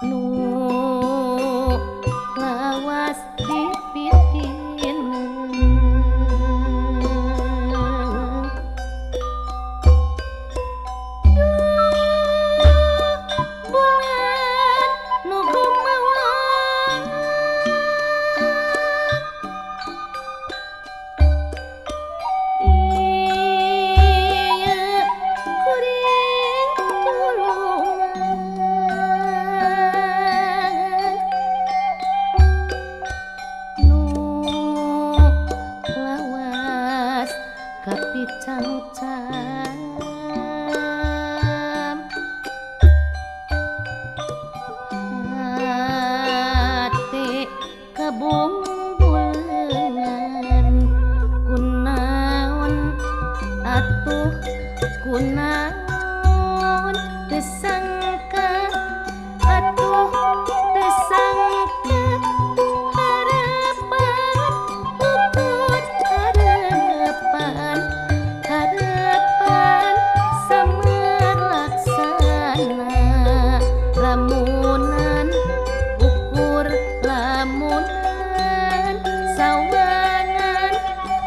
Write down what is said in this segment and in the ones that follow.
nu lawas dipitin bulan nu gumawa iya kuring tulungan nu lawas kapicang-cang hati kabungbulengan kunaon atuh kunaon tesangka atuh tesangka harapan luput harapan harapan samar laksana lamunan ukur lamunan sawangan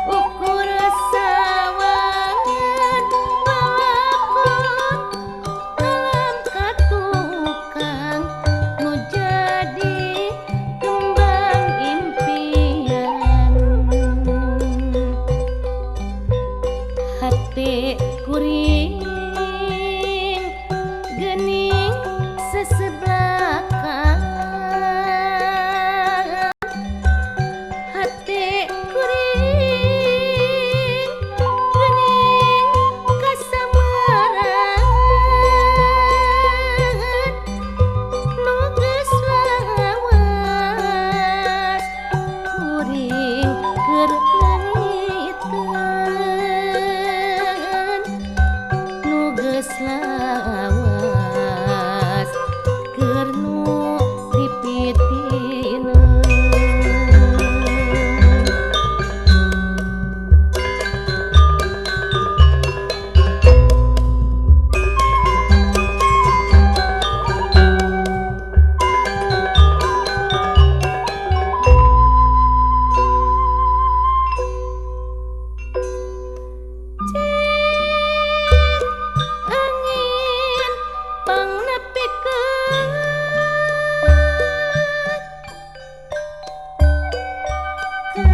ukur sawangan palakon dalam katukang nu jadi kembang impian hati kuring gening sesebelakan hati kuring gening kasamaran nu geus lawas kuring keur leungiteun nu geus lawas keur nu dipitieun angin pangnepikeun ka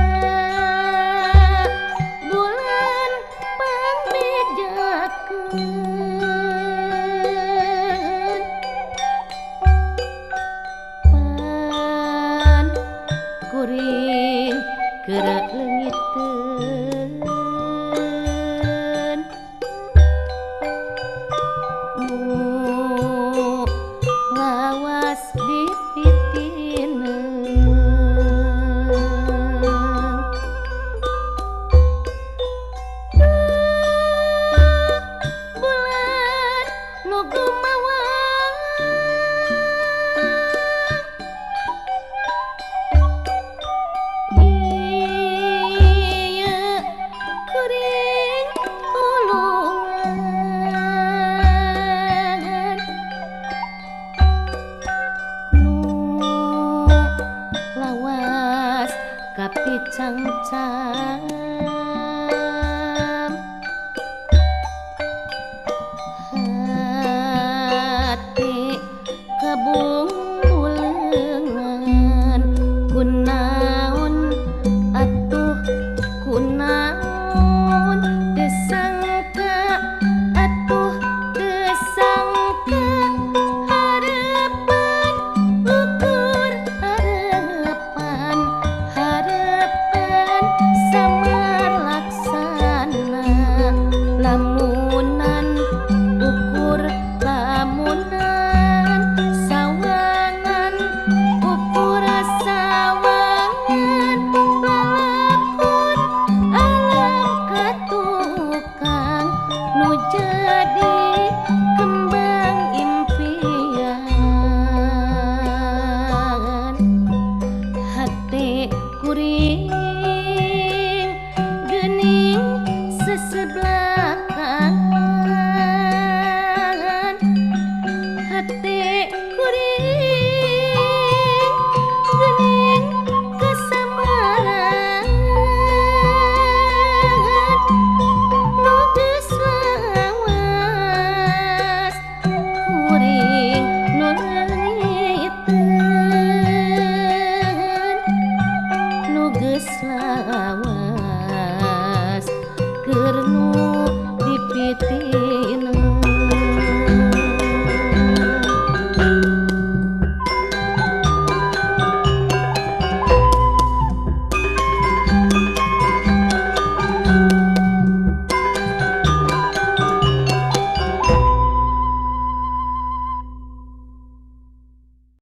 bulan pangbejakeun pan kuring keur leungiteun nu lawas dipitieun bulan nu gumawa iya kuring tulungan nu lawas kapicang-cang hati kabungbulengan